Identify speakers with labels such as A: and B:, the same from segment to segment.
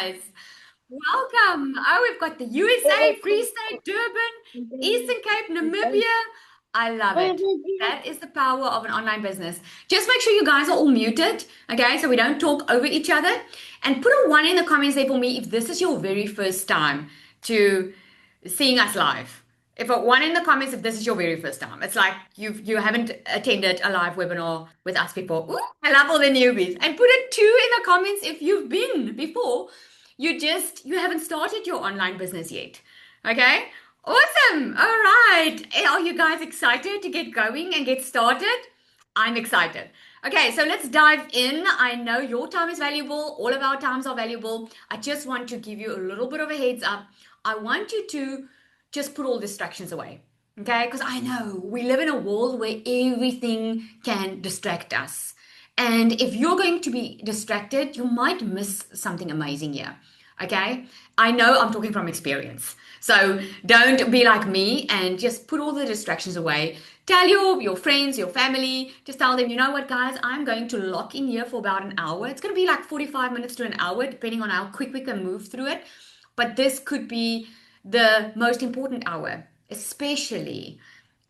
A: guys. Welcome. Oh, we've got the USA, Free State, Durban, Eastern Cape, Namibia. I love it. That is the power of an online business. Just make sure you guys are all muted, okay, so we don't talk over each other. And put a one in the comments there for me if this is your very first time to seeing us live. If a one in the comments if this is your very first time. It's like you haven't attended a live webinar with us before. Ooh, I love all the newbies. And put a two in the comments if you've been before. You haven't started your online business yet. Okay? Awesome. All right. Are you guys excited to get going and get started? I'm excited. Okay, so let's dive in. I know your time is valuable. All of our times are valuable. I just want to give you a little bit of a heads up. I want you to just put all distractions away. Okay, because I know we live in a world where everything can distract us. And if you're going to be distracted, you might miss something amazing here. Okay, I know I'm talking from experience. So don't be like me and just put all the distractions away. Tell your friends, your family, just tell them, you know what, guys, I'm going to lock in here for about an hour. It's going to be like 45 minutes to an hour, depending on how quick we can move through it. But this could be the most important hour, especially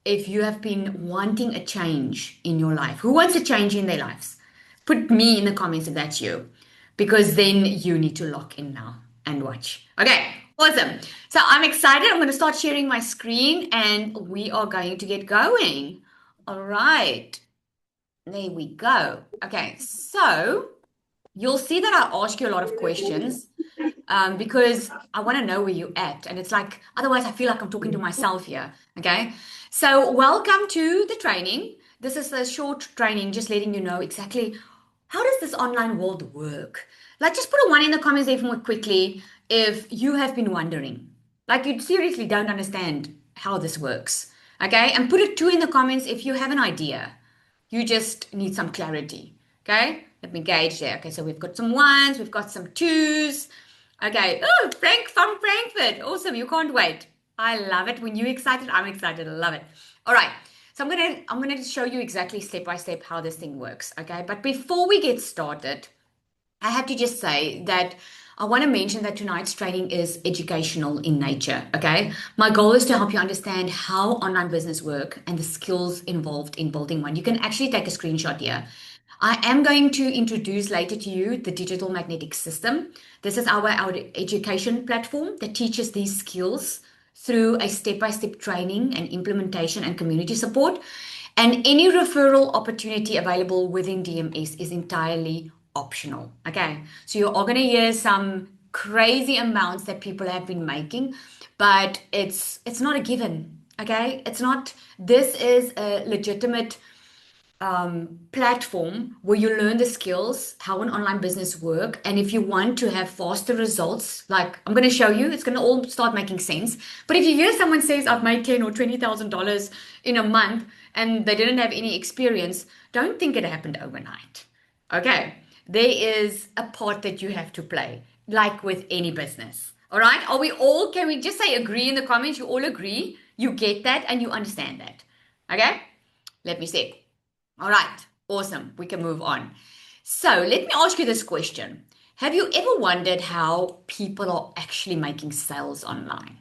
A: if you have been wanting a change in your life. Who wants a change in their lives? Put me in the comments if that's you, because then you need to lock in now and watch. Okay, awesome. So I'm excited. I'm going to start sharing my screen and we are going to get going. All right, there we go. Okay, so you'll see that I ask you a lot of questions because I want to know where you're at. And it's like, otherwise, I feel like I'm talking to myself here. Okay. So, welcome to the training. This is a short training, just letting you know exactly how does this online world work. Like, just put a one in the comments there more quickly if you have been wondering. Like, you seriously don't understand how this works. Okay. And put a two in the comments if you have an idea. You just need some clarity. Okay. Let me gauge there. Okay. So, we've got some ones, we've got some twos. Okay. Oh, Frank from Frankfurt. Awesome. You can't wait. I love it. When you're excited, I'm excited. I love it. All right. So I'm gonna show you exactly step by step how this thing works. Okay. But before we get started, I have to just say that I want to mention that tonight's training is educational in nature. Okay. My goal is to help you understand how online business work and the skills involved in building one. You can actually take a screenshot here. I am going to introduce later to you the digital magnetic system. This is our education platform that teaches these skills through a step-by-step training and implementation and community support. And any referral opportunity available within DMS is entirely optional. Okay, so you are going to hear some crazy amounts that people have been making, but it's not a given. Okay, it's not. This is a legitimate platform where you learn the skills, how an online business work. And if you want to have faster results, like I'm going to show you, it's going to all start making sense. But if you hear someone says, I've made ten or $20,000 in a month and they didn't have any experience, don't think it happened overnight. Okay. There is a part that you have to play, like with any business. All right. Can we just say agree in the comments? You all agree. You get that and you understand that. Okay. Let me see. All right, awesome. We can move on. So let me ask you this question. Have you ever wondered how people are actually making sales online?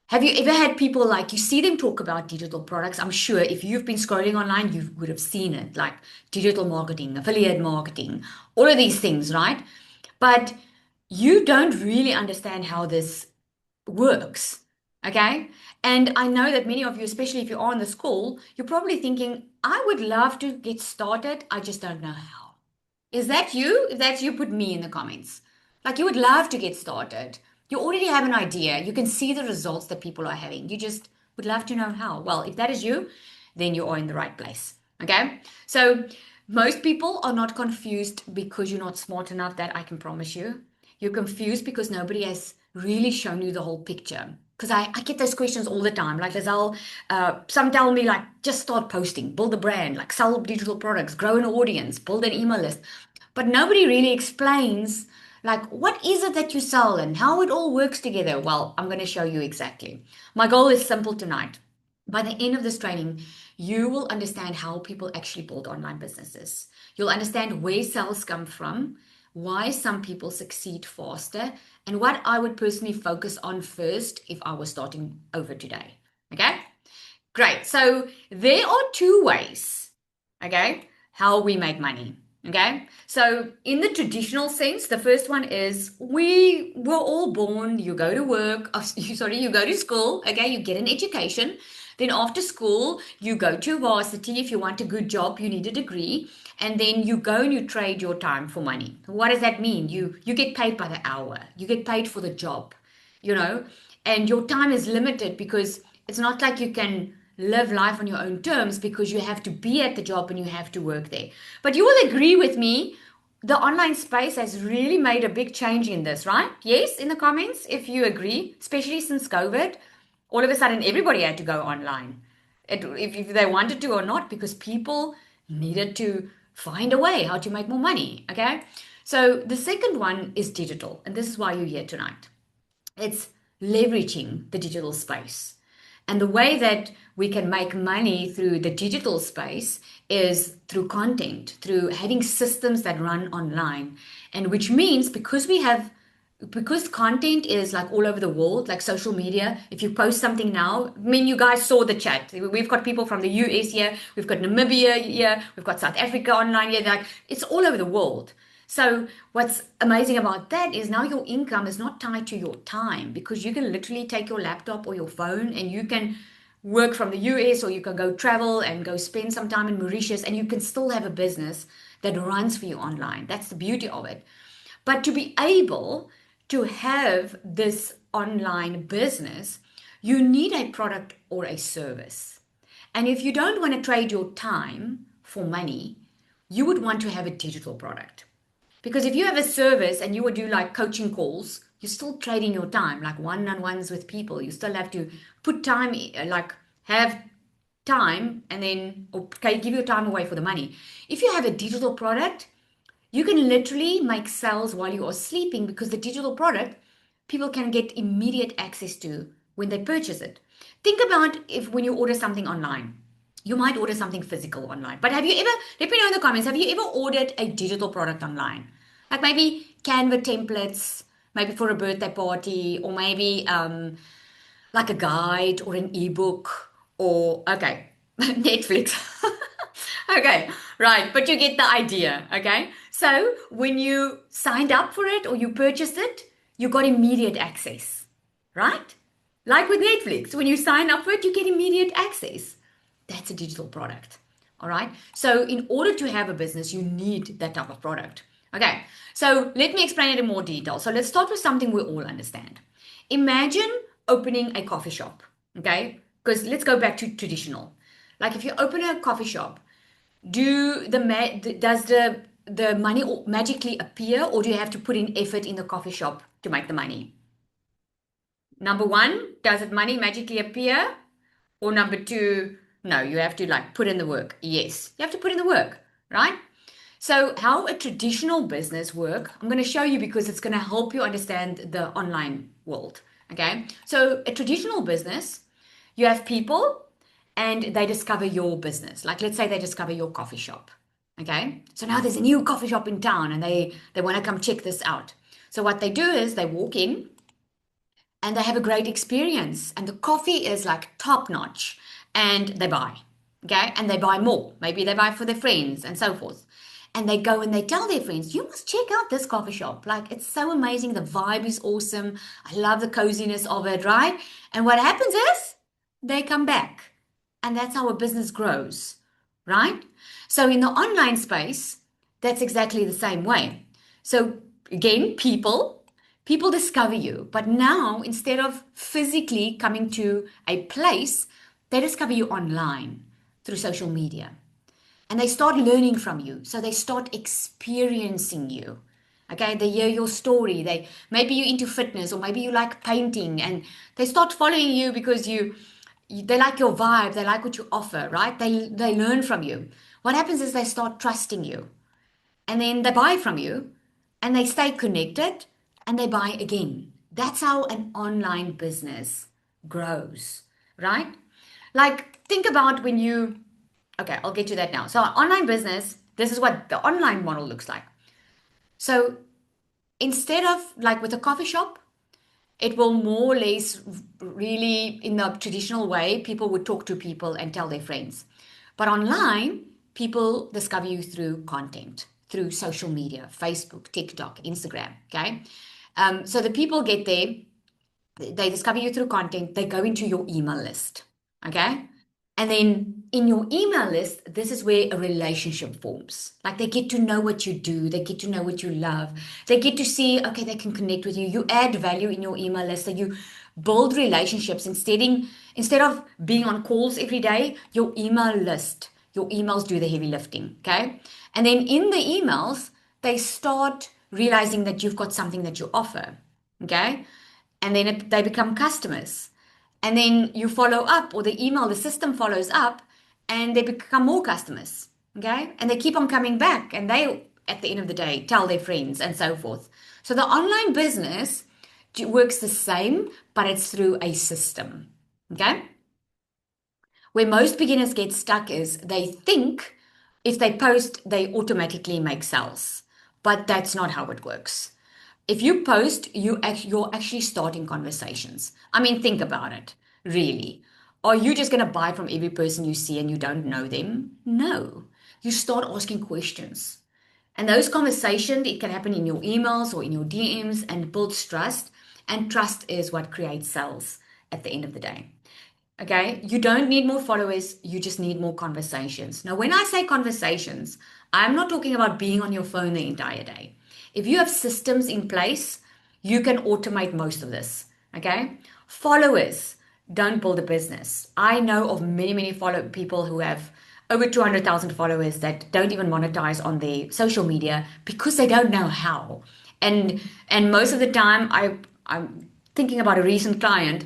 A: Have you ever had people like you see them talk about digital products? I'm sure if you've been scrolling online, you would have seen it like digital marketing, affiliate marketing, all of these things, right? But you don't really understand how this works. Okay. And I know that many of you, especially if you're on this call, you're probably thinking, I would love to get started. I just don't know how. Is that you? If that's you, put me in the comments. Like you would love to get started. You already have an idea. You can see the results that people are having. You just would love to know how. Well, if that is you, then you are in the right place. Okay. So most people are not confused because you're not smart enough, that I can promise you. You're confused because nobody has really shown you the whole picture. Because I get those questions all the time. Like Lizelle, some tell me like just start posting, build a brand, like sell digital products, grow an audience, build an email list. But nobody really explains like what is it that you sell and how it all works together. Well, I'm going to show you exactly. My goal is simple tonight. By the end of this training, you will understand how people actually build online businesses. You'll understand where sales come from, why some people succeed faster, and what I would personally focus on first if I was starting over today. Okay? Great. So there are two ways, okay, how we make money. Okay. So in the traditional sense, the first one is we were all born, you go to work, you go to school, okay, you get an education. Then after school, you go to varsity. If you want a good job, you need a degree. And then you go and you trade your time for money. What does that mean? You get paid by the hour. You get paid for the job, you know, and your time is limited because it's not like you can live life on your own terms because you have to be at the job and you have to work there. But you will agree with me, the online space has really made a big change in this, right? Yes, in the comments, if you agree, especially since COVID, all of a sudden everybody had to go online, if they wanted to or not, because people needed to find a way how to make more money. Okay. So the second one is digital, and this is why you're here tonight. It's leveraging the digital space. And the way that we can make money through the digital space is through content, through having systems that run online. And which means because content is like all over the world, like social media, if you post something now, I mean, you guys saw the chat. We've got people from the US here, we've got Namibia here, we've got South Africa online here. Like, it's all over the world. So what's amazing about that is now your income is not tied to your time, because you can literally take your laptop or your phone and you can work from the US, or you can go travel and go spend some time in Mauritius, and you can still have a business that runs for you online. That's the beauty of it. But to be able to have this online business, you need a product or a service. And if you don't want to trade your time for money, you would want to have a digital product. Because if you have a service and you would do like coaching calls, you're still trading your time, like one-on-ones with people. You still have to put time, like have time, and then okay, give your time away for the money. If you have a digital product, you can literally make sales while you are sleeping, because the digital product people can get immediate access to when they purchase it. Think about if when you order something online, you might order something physical online. But have you ever, let me know in the comments, have you ever ordered a digital product online? Like maybe Canva templates, maybe for a birthday party, or maybe like a guide or an ebook, or okay, Netflix. Okay, right, but you get the idea. Okay, so when you signed up for it or you purchased it, you got immediate access, right? Like with Netflix, when you sign up for it, you get immediate access. That's a digital product. All right. So, in order to have a business, you need that type of product. Okay. So, let me explain it in more detail. So, let's start with something we all understand. Imagine opening a coffee shop. Okay. Because let's go back to traditional. Like if you open a coffee shop, does the money magically appear, or do you have to put in effort in the coffee shop to make the money? Number one, does it money magically appear? Or number two, no, you have to like put in the work. Yes, you have to put in the work, right? So, how a traditional business work, I'm going to show you because it's going to help you understand the online world. Okay. So, a traditional business, you have people and they discover your business. Like, let's say they discover your coffee shop. Okay. So now there's a new coffee shop in town and they want to come check this out. So, what they do is they walk in and they have a great experience, and the coffee is like top notch, and they buy. Okay, and they buy more. Maybe they buy for their friends and so forth, and they go and they tell their friends, you must check out this coffee shop, like it's so amazing, the vibe is awesome, I love the coziness of it, right? And what happens is they come back, and that's how a business grows, right? So in the online space, that's exactly the same way. So again, people discover you, but now instead of physically coming to a place, they discover you online through social media, and they start learning from you. So they start experiencing you. Okay, they hear your story. They maybe you're into fitness, or maybe you like painting, and they start following you because they like your vibe, they like what you offer, right? They learn from you. What happens is they start trusting you, and then they buy from you, and they stay connected, and they buy again. That's how an online business grows, right? Like, think about when okay, I'll get to that now. So, online business, this is what the online model looks like. So instead of like with a coffee shop, it will more or less really in the traditional way, people would talk to people and tell their friends. But online, people discover you through content, through social media, Facebook, TikTok, Instagram. Okay. So the people get there, they discover you through content, they go into your email list. Okay. And then in your email list, this is where a relationship forms. Like they get to know what you do, they get to know what you love, they get to see, okay, they can connect with you. You add value in your email list, so you build relationships instead of being on calls every day, your email list, your emails do the heavy lifting. Okay. And then in the emails, they start realizing that you've got something that you offer. Okay. And then they become customers. And then you follow up, or the system follows up, and they become more customers. Okay. And they keep on coming back, and they, at the end of the day, tell their friends and so forth. So the online business works the same, but it's through a system. Okay. Where most beginners get stuck is they think if they post, they automatically make sales. But that's not how it works. If you post, you're actually starting conversations. I mean, think about it, really. Are you just going to buy from every person you see and you don't know them? No. You start asking questions. And those conversations, it can happen in your emails or in your DMs and builds trust. And trust is what creates sales at the end of the day. Okay, you don't need more followers, you just need more conversations. Now, when I say conversations, I'm not talking about being on your phone the entire day. If you have systems in place, you can automate most of this. Okay, followers don't build a business. I know of many, many follow people who have over 200,000 followers that don't even monetize on their social media because they don't know how. And most of the time, I'm thinking about a recent client.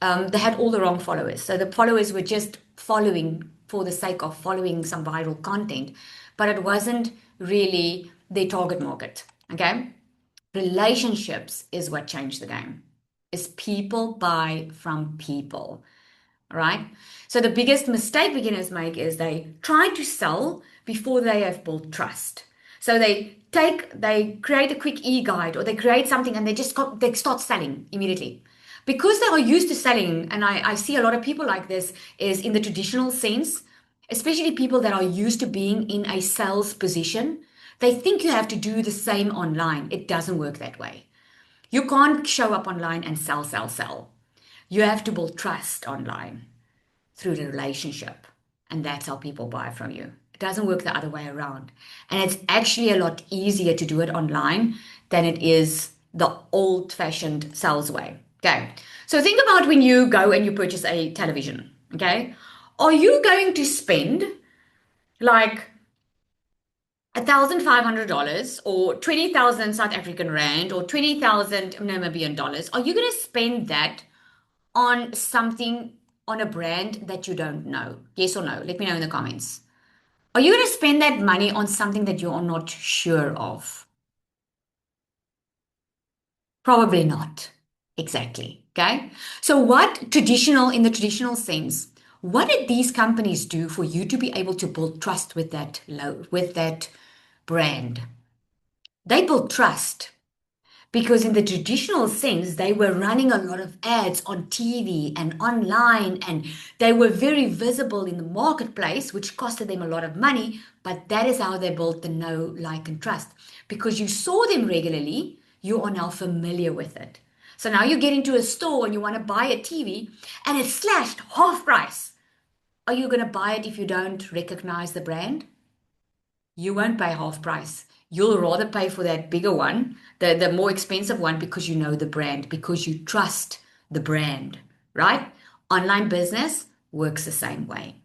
A: They had all the wrong followers. So the followers were just following for the sake of following some viral content, but it wasn't really their target market. Okay. Relationships is what changed the game. Is people buy from people, right? So the biggest mistake beginners make is they try to sell before they have built trust. So they create a quick e-guide or they create something and they start selling immediately. Because they are used to selling, and I see a lot of people like this is in the traditional sense, especially people that are used to being in a sales position, they think you have to do the same online. It doesn't work that way. You can't show up online and sell, sell, sell. You have to build trust online through the relationship. And that's how people buy from you. It doesn't work the other way around. And it's actually a lot easier to do it online than it is the old fashioned sales way. Okay. So think about when you go and you purchase a television. Okay. Are you going to spend like $1,500 or 20,000 South African Rand or 20,000 Namibian dollars? Are you going to spend that on something, on a brand that you don't know? Yes or no? Let me know in the comments. Are you going to spend that money on something that you are not sure of? Probably not. Exactly. Okay. So in the traditional sense, what did these companies do for you to be able to build trust with that brand? They built trust. Because in the traditional sense, they were running a lot of ads on TV and online, and they were very visible in the marketplace, which costed them a lot of money. But that is how they built the know, like, and trust. Because you saw them regularly, you are now familiar with it. So now you get into a store and you want to buy a TV and it's slashed half price. Are you going to buy it if you don't recognize the brand? You won't pay half price. You'll rather pay for that bigger one, the more expensive one, because you know the brand, because you trust the brand, right? Online business works the same way.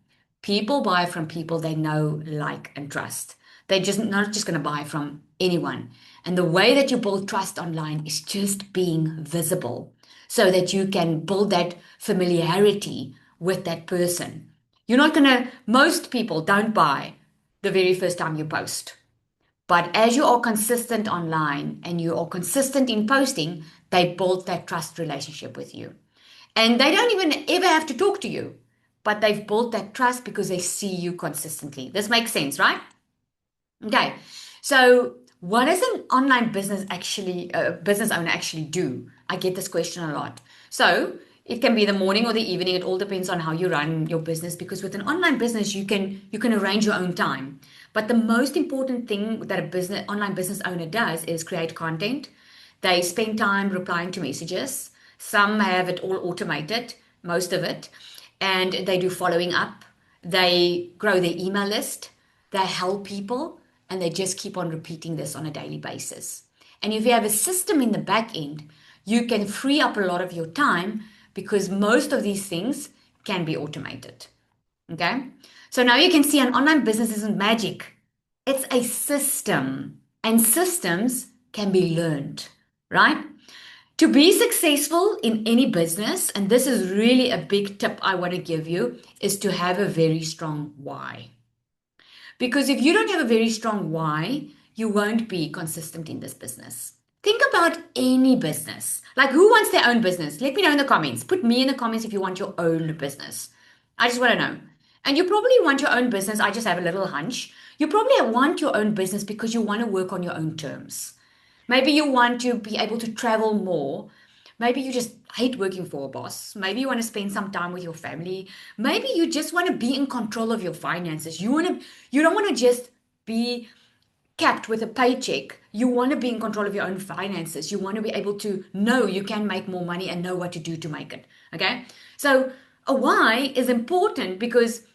A: People buy from people they know, like, and trust. They're just not just going to buy from anyone. And the way that you build trust online is just being visible so that you can build that familiarity with that person. Most people don't buy the very first time you post. But as you are consistent online and you are consistent in posting, they build that trust relationship with you. And they don't even ever have to talk to you, but they've built that trust because they see you consistently. This makes sense, right? Okay. So what does an online business actually, business owner actually do? I get this question a lot. So it can be the morning or the evening. It all depends on how you run your business. Because with an online business, you can arrange your own time. But the most important thing that a business online business owner does is create content. They spend time replying to messages. Some have it all automated, most of it, and they do following up. They grow their email list. They help people, and they just keep on repeating this on a daily basis. And if you have a system in the back end, you can free up a lot of your time because most of these things can be automated. Okay. So now you can see an online business isn't magic. It's a system, and systems can be learned, right? To be successful in any business, and this is really a big tip I want to give you, is to have a very strong why. Because if you don't have a very strong why, you won't be consistent in this business. Think about any business. Like, who wants their own business? Let me know in the comments. Put me in the comments if you want your own business. I just want to know. And you probably want your own business. I just have a little hunch. You probably want your own business because you want to work on your own terms. Maybe you want to be able to travel more. Maybe you just hate working for a boss. Maybe you want to spend some time with your family. Maybe you just want to be in control of your finances. You don't want to just be capped with a paycheck. You want to be in control of your own finances. You want to be able to know you can make more money and know what to do to make it. Okay? So a why is important because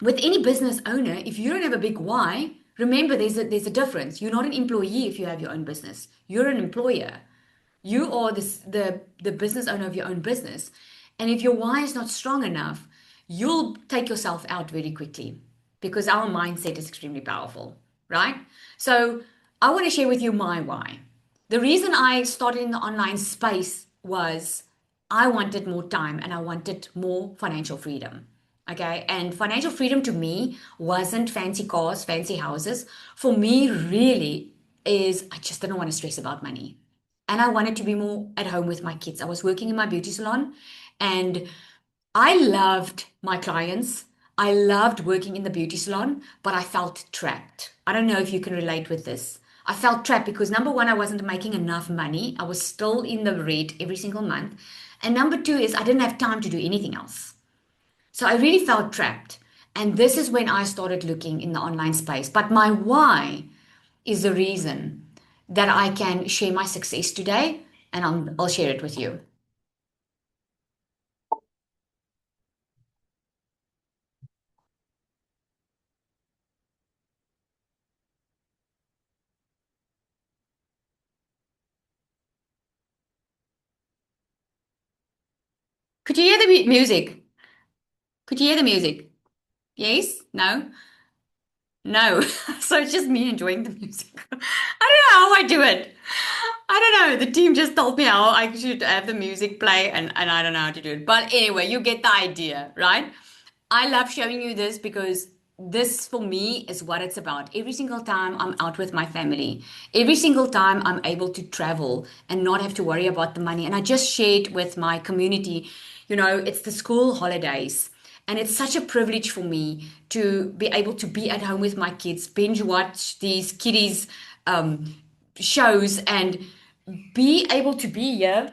A: with any business owner, if you don't have a big why, remember there's a difference. You're not an employee if you have your own business. You're an employer. You are the business owner of your own business. And if your why is not strong enough, you'll take yourself out very quickly because our mindset is extremely powerful, right? So I want to share with you my why. The reason I started in the online space was I wanted more time and I wanted more financial freedom. Okay. And financial freedom to me wasn't fancy cars, fancy houses. For me, really, is I just didn't want to stress about money. And I wanted to be more at home with my kids. I was working in my beauty salon and I loved my clients. I loved working in the beauty salon, but I felt trapped. I don't know if you can relate with this. I felt trapped because number one, I wasn't making enough money. I was still in the red every single month. And number two is I didn't have time to do anything else. So I really felt trapped. And this is when I started looking in the online space. But my why is the reason that I can share my success today, and I'll share it with you. Could you hear the music? Could you hear the music? Yes? No? No. So it's just me enjoying the music. I don't know how I do it. I don't know. The team just told me how I should have the music play, and I don't know how to do it. But anyway, you get the idea, right? I love showing you this because this for me is what it's about. Every single time I'm out with my family, every single time I'm able to travel and not have to worry about the money. And I just shared with my community, it's the school holidays. And it's such a privilege for me to be able to be at home with my kids, binge watch these kiddies shows, and be able to be here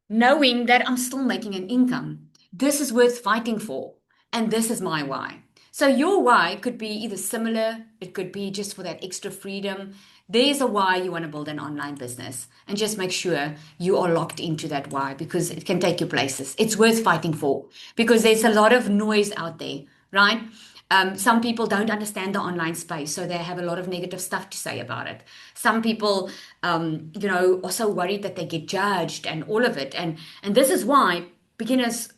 A: knowing that I'm still making an income. This is worth fighting for. And this is my why. So your why could be either similar, it could be just for that extra freedom. There's a why you want to build an online business. And just make sure you are locked into that why because it can take you places. It's worth fighting for because there's a lot of noise out there, right? Some people don't understand the online space, so they have a lot of negative stuff to say about it. Some people, are so worried that they get judged and all of it. And this is why beginners,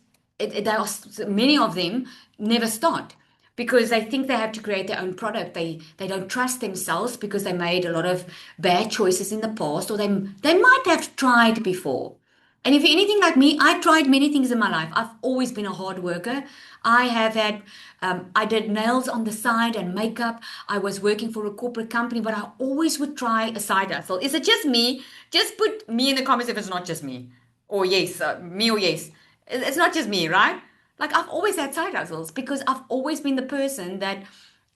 A: many of them never start because they think they have to create their own product. They don't trust themselves because they made a lot of bad choices in the past, or they might have tried before. And if you're anything like me, I tried many things in my life. I've always been a hard worker. I have had, I did nails on the side and makeup. I was working for a corporate company, but I always would try a side hustle. Is it just me? Just put me in the comments if it's not just me. Or yes, me or yes. It's not just me, right? Like I've always had side hustles because I've always been the person that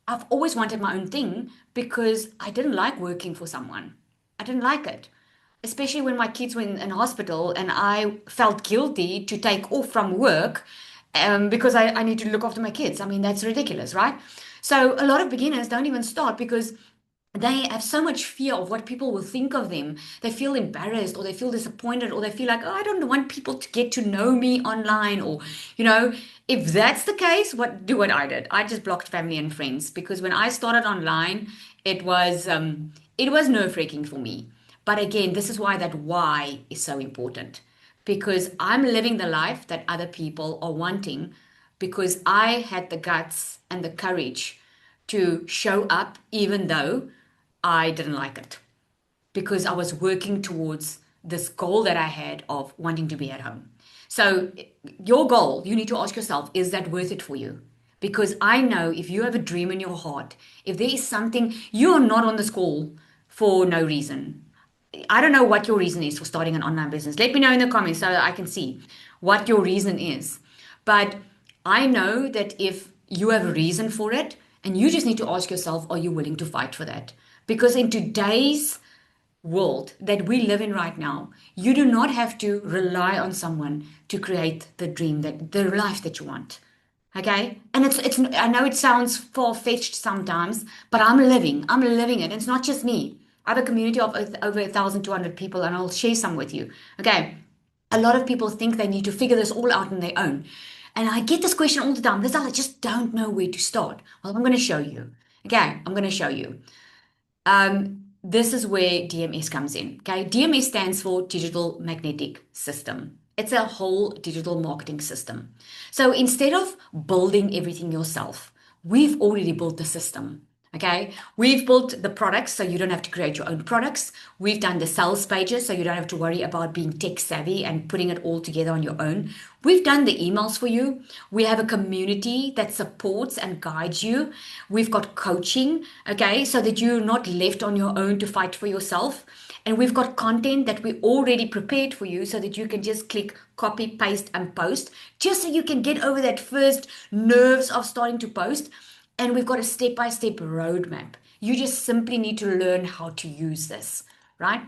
A: I've always wanted my own thing because I didn't like working for someone. I didn't like it. Especially when my kids were in hospital and I felt guilty to take off from work because I need to look after my kids. I mean, that's ridiculous, right? So a lot of beginners don't even start because they have so much fear of what people will think of them. They feel embarrassed or they feel disappointed or they feel like, oh, I don't want people to get to know me online. Or, you know, if that's the case, what I did. I just blocked family and friends because when I started online, it was nerve-wracking for me. But again, this is why that why is so important because I'm living the life that other people are wanting because I had the guts and the courage to show up even though I didn't like it because I was working towards this goal that I had of wanting to be at home. So, your goal, you need to ask yourself, is that worth it for you? Because I know if you have a dream in your heart, if there is something, you're not on this call for no reason. I don't know what your reason is for starting an online business. Let me know in the comments so that I can see what your reason is. But I know that if you have a reason for it, and you just need to ask yourself, are you willing to fight for that? Because in today's world that we live in right now, you do not have to rely on someone to create the dream that the life that you want. Okay? And it's I know it sounds far-fetched sometimes, but I'm living it. It's not just me. I have a community of over 1,200 people, and I'll share some with you. Okay. A lot of people think they need to figure this all out on their own. And I get this question all the time. This I just don't know where to start. Well, I'm going to show you. Okay, I'm going to show you. This is where DMS comes in. Okay, DMS stands for Digital Magnetic System. It's a whole digital marketing system. So instead of building everything yourself, we've already built the system. Okay, we've built the products so you don't have to create your own products. We've done the sales pages so you don't have to worry about being tech savvy and putting it all together on your own. We've done the emails for you. We have a community that supports and guides you. We've got coaching, okay, so that you're not left on your own to fight for yourself. And we've got content that we already prepared for you so that you can just click copy, paste, and post, just so you can get over that first nerves of starting to post. And we've got a step-by-step roadmap. You just simply need to learn how to use this, right?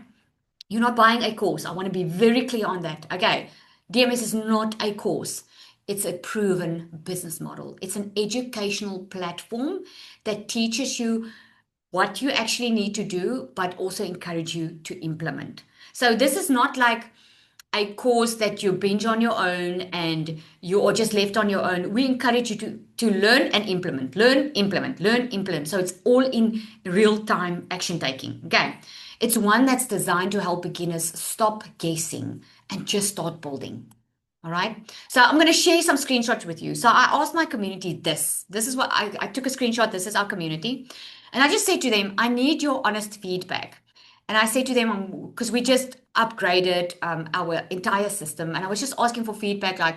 A: You're not buying a course. I want to be very clear on that. Okay. DMS is not a course. It's a proven business model. It's an educational platform that teaches you what you actually need to do, but also encourage you to implement. So this is not like a course that you binge on your own and you are just left on your own. We encourage you to learn and implement, learn, implement, learn, implement. So it's all in real time action taking. Okay. It's one that's designed to help beginners stop guessing and just start building. All right. So I'm going to share some screenshots with you. So I asked my community this. This is what I took a screenshot. This is our community. And I just said to them, I need your honest feedback. And I said to them, because we just upgraded our entire system, and I was just asking for feedback like,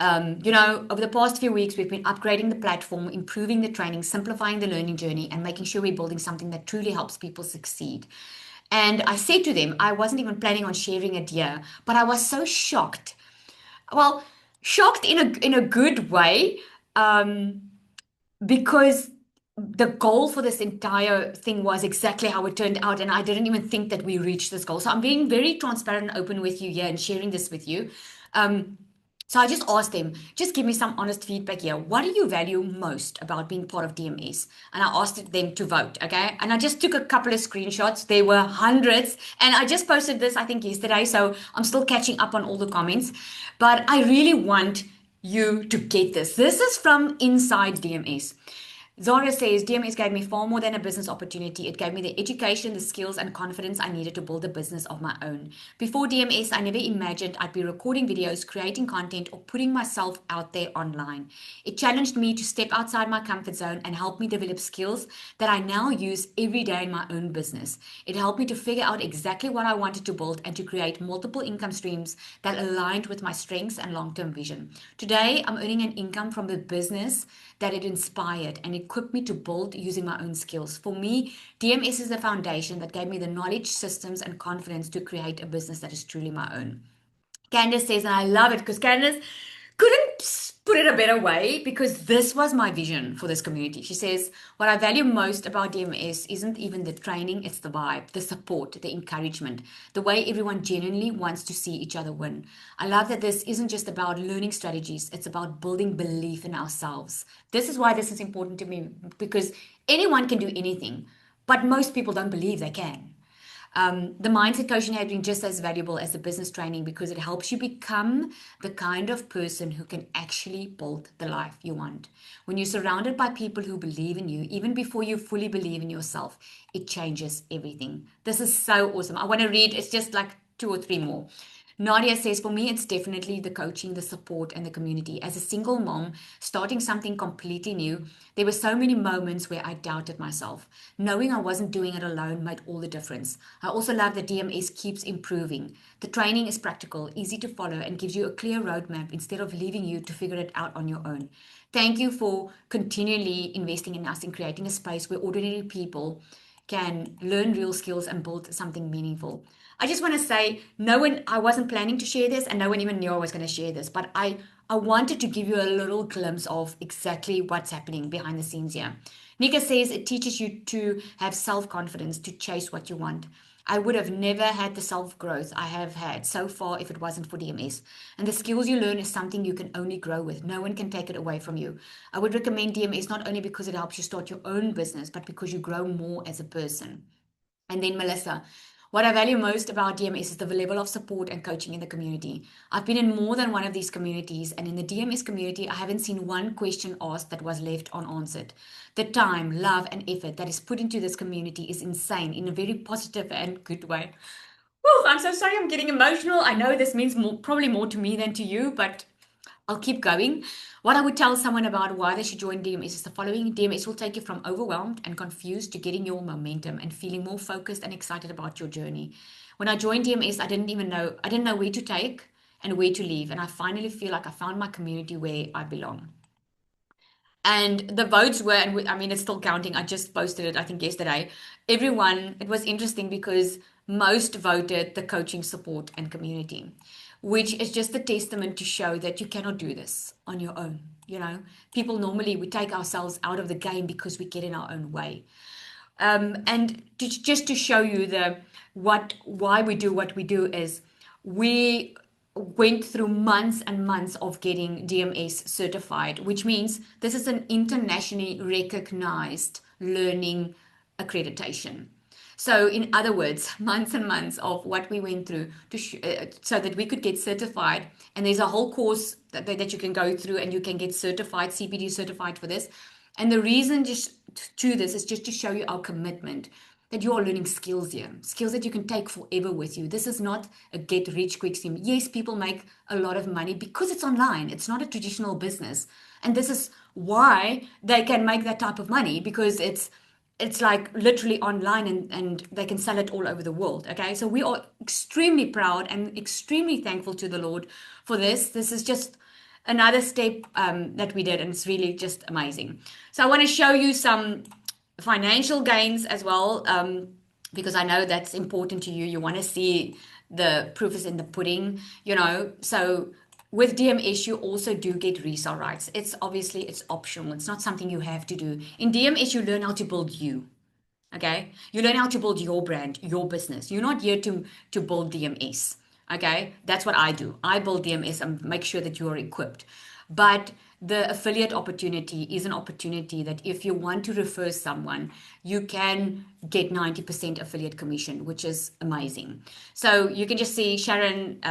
A: over the past few weeks, we've been upgrading the platform, improving the training, simplifying the learning journey, and making sure we're building something that truly helps people succeed. And I said to them, I wasn't even planning on sharing it here, but I was so shocked. Well, shocked in a good way, because the goal for this entire thing was exactly how it turned out, and I didn't even think that we reached this goal. So I'm being very transparent and open with you here and sharing this with you. Um, so I just asked them, just give me some honest feedback here. What do you value most about being part of DMS? And I asked them to vote, okay? And I just took a couple of screenshots. There were hundreds, and I just posted this, I think, yesterday. So I'm still catching up on all the comments. But I really want you to get this. This is from inside DMS. Zara says, DMS gave me far more than a business opportunity. It gave me the education, the skills, and confidence I needed to build a business of my own. Before DMS, I never imagined I'd be recording videos, creating content, or putting myself out there online. It challenged me to step outside my comfort zone and helped me develop skills that I now use every day in my own business. It helped me to figure out exactly what I wanted to build and to create multiple income streams that aligned with my strengths and long-term vision. Today, I'm earning an income from the business that it inspired and equipped me to build using my own skills. For me, DMS is the foundation that gave me the knowledge, systems, and confidence to create a business that is truly my own. Candace says, and I love it because Candace couldn't put it a better way because this was my vision for this community. She says, what I value most about DMS isn't even the training, it's the vibe, the support, the encouragement, the way everyone genuinely wants to see each other win. I love that this isn't just about learning strategies, it's about building belief in ourselves. This is why this is important to me because anyone can do anything, but most people don't believe they can. The mindset coaching has been just as valuable as the business training because it helps you become the kind of person who can actually build the life you want. When you're surrounded by people who believe in you, even before you fully believe in yourself, it changes everything. This is so awesome. I want to read, it's just like two or three more. Nadia says, for me, it's definitely the coaching, the support, and the community. As a single mom, starting something completely new, there were so many moments where I doubted myself. Knowing I wasn't doing it alone made all the difference. I also love that DMS keeps improving. The training is practical, easy to follow, and gives you a clear roadmap instead of leaving you to figure it out on your own. Thank you for continually investing in us and creating a space where ordinary people can learn real skills and build something meaningful. I just want to say, no one, I wasn't planning to share this, and no one even knew I was going to share this, but I wanted to give you a little glimpse of exactly what's happening behind the scenes here. Nika says it teaches you to have self confidence to chase what you want. I would have never had the self growth I have had so far if it wasn't for DMS. And the skills you learn is something you can only grow with. No one can take it away from you. I would recommend DMS not only because it helps you start your own business, but because you grow more as a person. And then Melissa, what I value most about DMS is the level of support and coaching in the community. I've been in more than one of these communities, and in the DMS community, I haven't seen one question asked that was left unanswered. The time, love, and effort that is put into this community is insane in a very positive and good way. Whew, I'm so sorry I'm getting emotional. I know this means more, probably more to me than to you, but I'll keep going. What I would tell someone about why they should join DMS is the following. DMS will take you from overwhelmed and confused to getting your momentum and feeling more focused and excited about your journey. When I joined DMS, I didn't know where to take and where to leave. And I finally feel like I found my community where I belong. And the votes were, and I mean, it's still counting. I just posted it, I think, yesterday. Everyone, it was interesting because most voted the coaching support and community, which is just a testament to show that you cannot do this on your own. You know, people normally, we take ourselves out of the game because we get in our own way. And just to show you why we do what we do is we went through months and months of getting DMS certified, which means this is an internationally recognized learning accreditation. So, in other words, months and months of what we went through so that we could get certified. And there's a whole course that you can go through and you can get certified, CPD certified for this. And the reason just to this is just to show you our commitment that you are learning skills here, skills that you can take forever with you. This is not a get rich quick scheme. Yes, people make a lot of money because it's online. It's not a traditional business. And this is why they can make that type of money because it's like literally online and they can sell it all over the world. Okay. So we are extremely proud and extremely thankful to the Lord for this. This is just another step that we did, and it's really just amazing. So I want to show you some financial gains as well, because I know that's important to you. You want to see the proof is in the pudding, you know. So with DMS, you also do get resale rights. It's obviously it's optional. It's not something you have to do. In DMS, you learn how to build you. Okay, you learn how to build your brand, your business. You're not here to build DMS. Okay, that's what I do. I build DMS and make sure that you are equipped. But the affiliate opportunity is an opportunity that if you want to refer someone, you can get 90% affiliate commission, which is amazing. So you can just see Sharon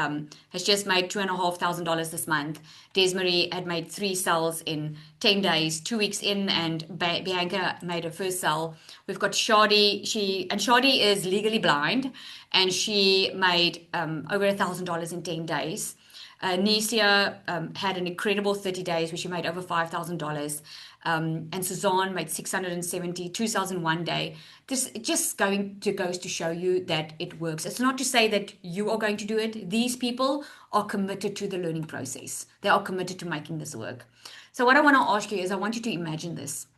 A: has just made $2,500 this month. Desmarie had made 3 sales in 10 days, 2 weeks in, and Bianca made her first sale. We've got Shadi. Shadi is legally blind, and she made over $1,000 in 10 days. Nesia had an incredible 30 days where she made over $5,000. And Suzanne made 670, 2,000 in one day. This just goes to show you that it works. It's not to say that you are going to do it. These people are committed to the learning process. They are committed to making this work. So what I want to ask you is I want you to imagine this.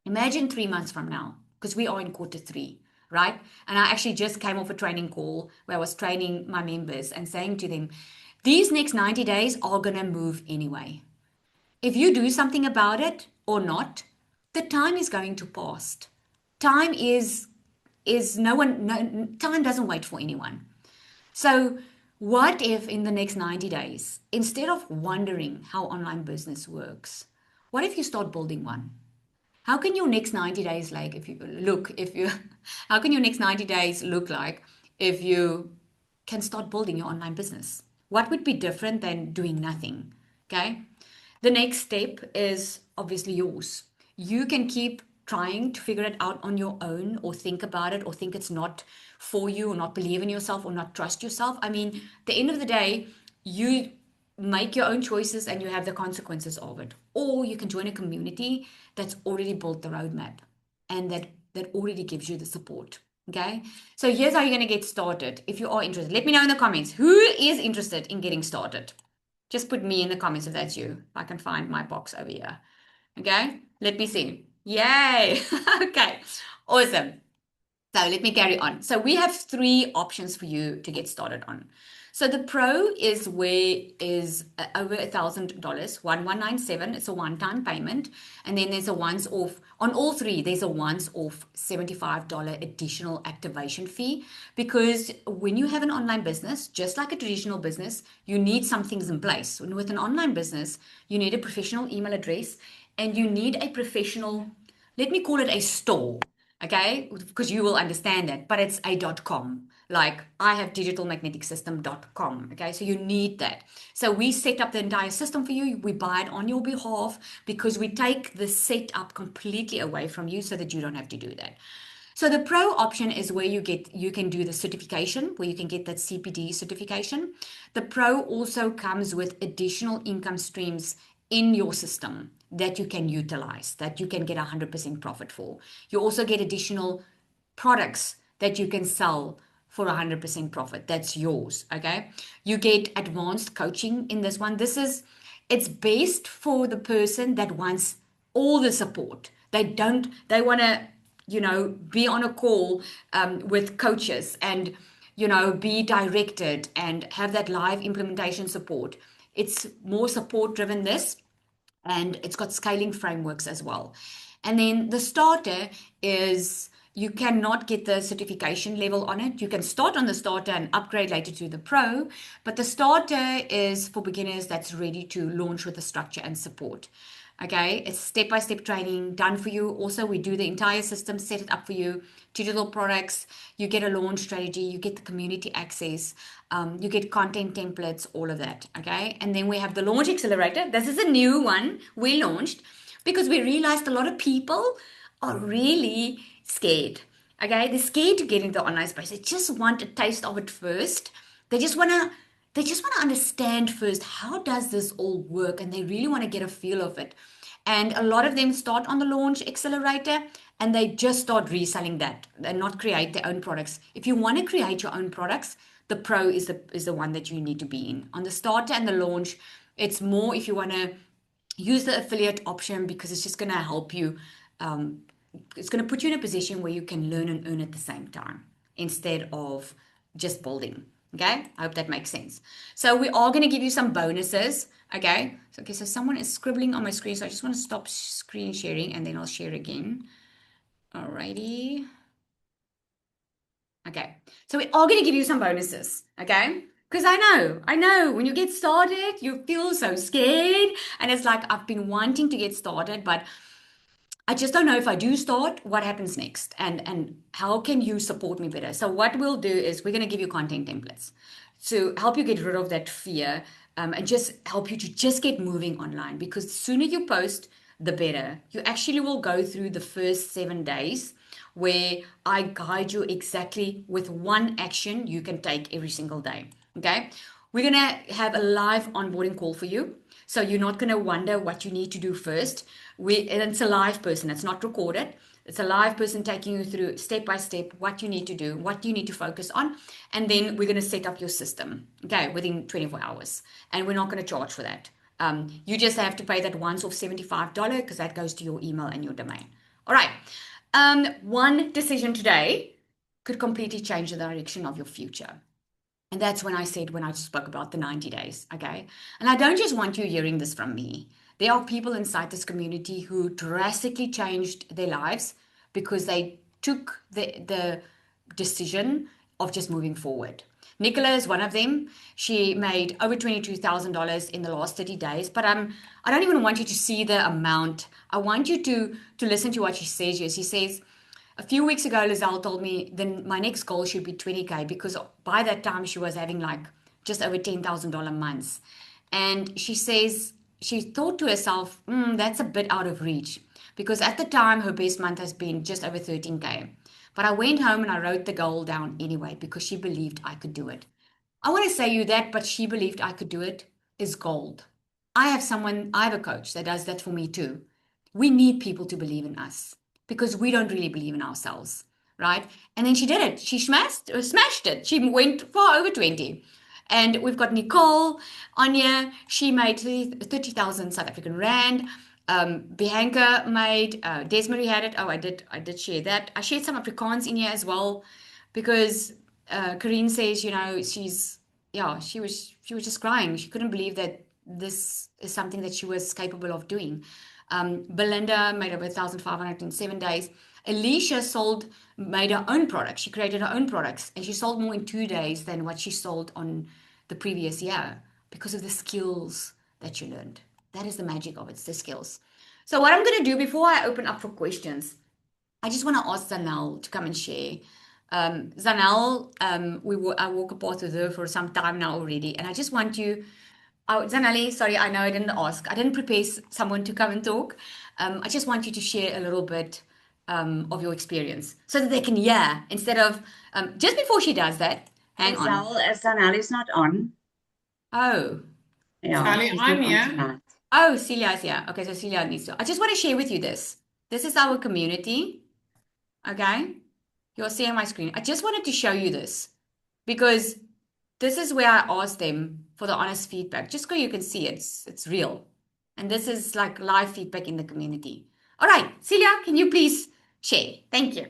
A: Imagine 3 months from now, because we are in quarter 3, right? And I actually just came off a training call where I was training my members and saying to them, these next 90 days are going to move anyway. if you do something about it or not, the time is going to pass. Time is no one, no, time doesn't wait for anyone. So, what if in the next 90 days, instead of wondering how online business works, what if you start building one? How can your next 90 days like if you how can your next 90 days look like if you can start building your online business? What would be different than doing nothing? Okay? The next step is obviously yours. You can keep trying to figure it out on your own or think about it or think it's not for you or not believe in yourself or not trust yourself. I mean, at the end of the day, you make your own choices and you have the consequences of it. Or you can join a community that's already built the roadmap and that already gives you the support. Okay. So here's how you're going to get started. If you are interested, let me know in the comments who is interested in getting started. Just put me in the comments if that's you. If I can find my box over here. Okay. Let me see. Yay. Okay. Awesome. So let me carry on. So we have three options for you to get started on. So the pro is where is over $1,000, 1197. It's a one-time payment, and then there's a once-off on all three. There's a once-off $75 additional activation fee because when you have an online business, just like a traditional business, you need some things in place. And with an online business, you need a professional email address and you need a professional, let me call it a store, okay? Because you will understand that, but it's a .com. Like I have digitalmagneticsystem.com, okay? So you need that. So we set up the entire system for you. We buy it on your behalf because we take the setup completely away from you so that you don't have to do that. So the pro option is where you can do the certification, where you can get that CPD certification. The pro also comes with additional income streams in your system that you can utilize, that you can get 100% profit for. You also get additional products that you can sell for 100% profit. That's yours, okay? You get advanced coaching in this one. It's best for the person that wants all the support. They want to, be on a call with coaches and, be directed and have that live implementation support. It's more support driven, this, and it's got scaling frameworks as well. And then the starter is you cannot get the certification level on it. You can start on the starter and upgrade later to the pro, but the starter is for beginners that's ready to launch with the structure and support. Okay, it's step-by-step training done for you. Also, we do the entire system, set it up for you. Digital products, you get a launch strategy, you get the community access, you get content templates, all of that. Okay, and then we have the launch accelerator. This is a new one we launched because we realized a lot of people are really scared. Okay, they're scared to get into the online space. They just want a taste of it first. They just want to understand first, how does this all work, and they really want to get a feel of it. And a lot of them start on the launch accelerator and they just start reselling that and not create their own products. If you want to create your own products, the pro is the one that you need to be in. On the starter and the launch, it's more if you want to use the affiliate option because it's just going to help you. It's going to put you in a position where you can learn and earn at the same time instead of just building. Okay, I hope that makes sense. So we are going to give you some bonuses. Okay, so someone is scribbling on my screen, so I just want to stop screen sharing and then I'll share again. Alrighty. Okay, so we are going to give you some bonuses. Okay, because I know when you get started, you feel so scared, and it's like I've been wanting to get started, but I just don't know if I do start, what happens next, and how can you support me better? So what we'll do is we're going to give you content templates to help you get rid of that fear, and just help you to just get moving online. Because the sooner you post, the better. You actually will go through the first 7 days where I guide you exactly with one action you can take every single day. Okay. We're going to have a live onboarding call for you. So you're not going to wonder what you need to do first. And it's a live person, it's not recorded. It's a live person taking you through step by step what you need to do, what you need to focus on. And then we're going to set up your system, okay, within 24 hours. And we're not going to charge for that. You just have to pay that once off $75 because that goes to your email and your domain. All right. One decision today could completely change the direction of your future. And that's when I spoke about the 90 days, okay? And I don't just want you hearing this from me. There are people inside this community who drastically changed their lives because they took the decision of just moving forward. Nicola is one of them. She made over $22,000 in the last 30 days, but I don't even want you to see the amount. I want you to listen to what she says here. She says, a few weeks ago, Lizelle told me then my next goal should be 20K because by that time she was having like just over $10,000 months. And she says she thought to herself, that's a bit out of reach because at the time her best month has been just over 13K. But I went home and I wrote the goal down anyway because she believed I could do it. I want to say you that, but she believed I could do it is gold. I have a coach that does that for me too. We need people to believe in us because we don't really believe in ourselves, right? And then she did it. She smashed it. She went far over 20. And we've got Nicole, Anya, she made 30,000 South African Rand. Bianca made, Desmarie had it. Oh, I did share that. I shared some Afrikaans in here as well because Corinne says, yeah, she was just crying. She couldn't believe that this is something that she was capable of doing. Belinda made over 1,500 in 7 days. Alicia made her own products. She created her own products and she sold more in 2 days than what she sold on the previous year because of the skills that you learned. That is the magic of it, it's the skills. So, what I'm going to do before I open up for questions, I just want to ask Zanel to come and share. Zanel, I walk a path with her for some time now already, and I just want you. Oh, Zanelli, sorry, I know I didn't ask. I didn't prepare someone to come and talk. I just want you to share a little bit of your experience so that they can hear instead of just before she does that. Hang on.
B: Lizelle is not on.
A: Oh,
B: Yeah,
C: Sally,
B: she's
C: I'm
B: not on
C: here.
B: tonight.
A: oh, Celia's here. Okay, so Celia needs to. I just want to share with you this. This is our community. Okay, you'll see on my screen. I just wanted to show you this because this is where I asked them for the honest feedback, just so you can see it's real. And this is like live feedback in the community. All right, Celia, can you please share? Thank you.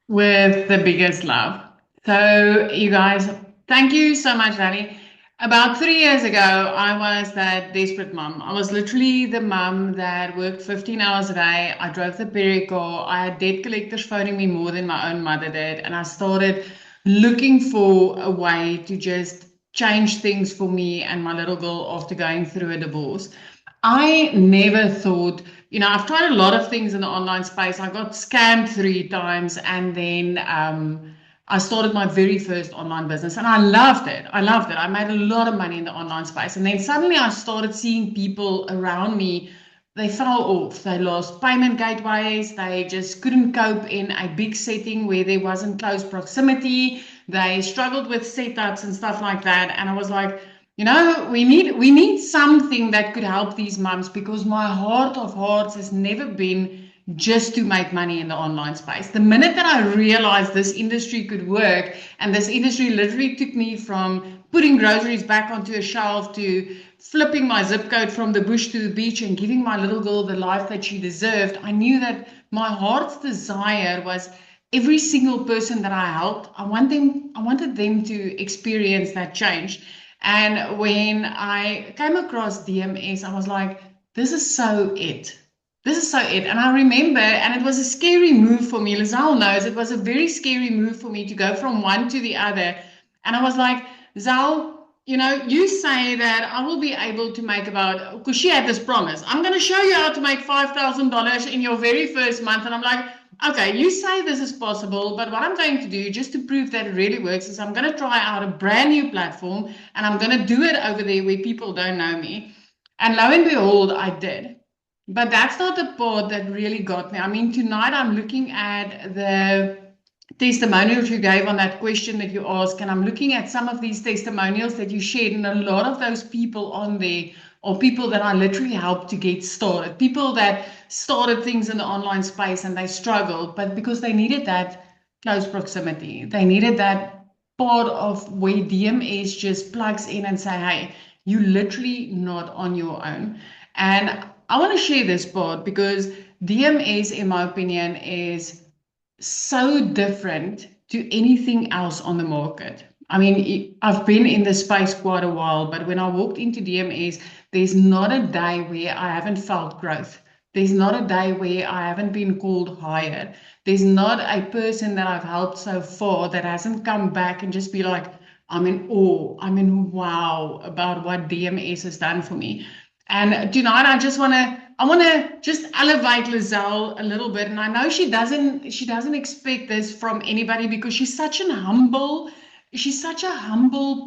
C: With the biggest love. So, you guys, thank you so much, Danny. About 3 years ago, I was that desperate mom. I was literally the mom that worked 15 hours a day. I drove the Perico. I had debt collectors phoning me more than my own mother did. And I started looking for a way to just change things for me and my little girl after going through a divorce. I never thought, I've tried a lot of things in the online space. I got scammed 3 times and then I started my very first online business and I loved it. I loved it. I made a lot of money in the online space. And then suddenly I started seeing people around me, they fell off. They lost payment gateways. They just couldn't cope in a big setting where there wasn't close proximity. They struggled with setups and stuff like that. And I was like, we need something that could help these moms because my heart of hearts has never been just to make money in the online space. The minute that I realized this industry could work, and this industry literally took me from putting groceries back onto a shelf to flipping my zip code from the bush to the beach and giving my little girl the life that she deserved, I knew that my heart's desire was every single person that I helped, I wanted them to experience that change. And when I came across DMS, I was like, this is so it. This is so it. And I remember, and it was a scary move for me. Lizelle knows it was a very scary move for me to go from one to the other. And I was like, Zal, you say that I will be able to make about, because she had this promise, I'm going to show you how to make $5,000 in your very first month. And I'm like, okay, you say this is possible, but what I'm going to do just to prove that it really works is I'm going to try out a brand new platform and I'm going to do it over there where people don't know me. And lo and behold, I did. But that's not the part that really got me. I mean, tonight I'm looking at the testimonials you gave on that question that you asked, and I'm looking at some of these testimonials that you shared, and a lot of those people on there are people that I literally helped to get started, people that started things in the online space and they struggled, but because they needed that close proximity, they needed that part of where DMS just plugs in and say, hey, you literally not on your own. And I want to share this part because DMS, in my opinion, is so different to anything else on the market. I mean, I've been in this space quite a while, but when I walked into DMS, there's not a day where I haven't felt growth. There's not a day where I haven't been called higher. There's not a person that I've helped so far that hasn't come back and just be like, I'm in awe, I'm in wow about what DMS has done for me. And tonight I want to just elevate Lizelle a little bit. And I know she doesn't expect this from anybody because she's such a humble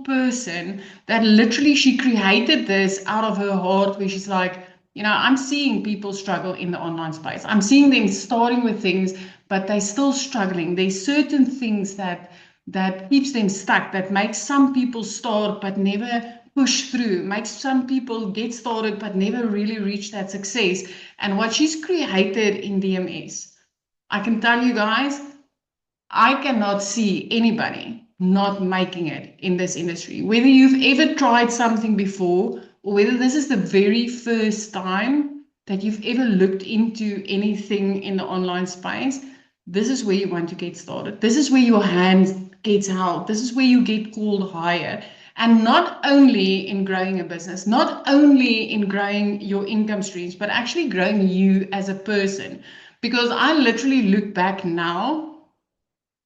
C: person that literally she created this out of her heart where she's like, I'm seeing people struggle in the online space. I'm seeing them starting with things, but they're still struggling. There's certain things that keeps them stuck, that makes some people start but never push through, makes some people get started but never really reach that success. And what she's created in DMS, I can tell you guys, I cannot see anybody not making it in this industry. Whether you've ever tried something before or whether this is the very first time that you've ever looked into anything in the online space, this is where you want to get started. This is where your hand gets held. This is where you get called higher. And not only in growing a business, not only in growing your income streams, but actually growing you as a person. Because I literally look back now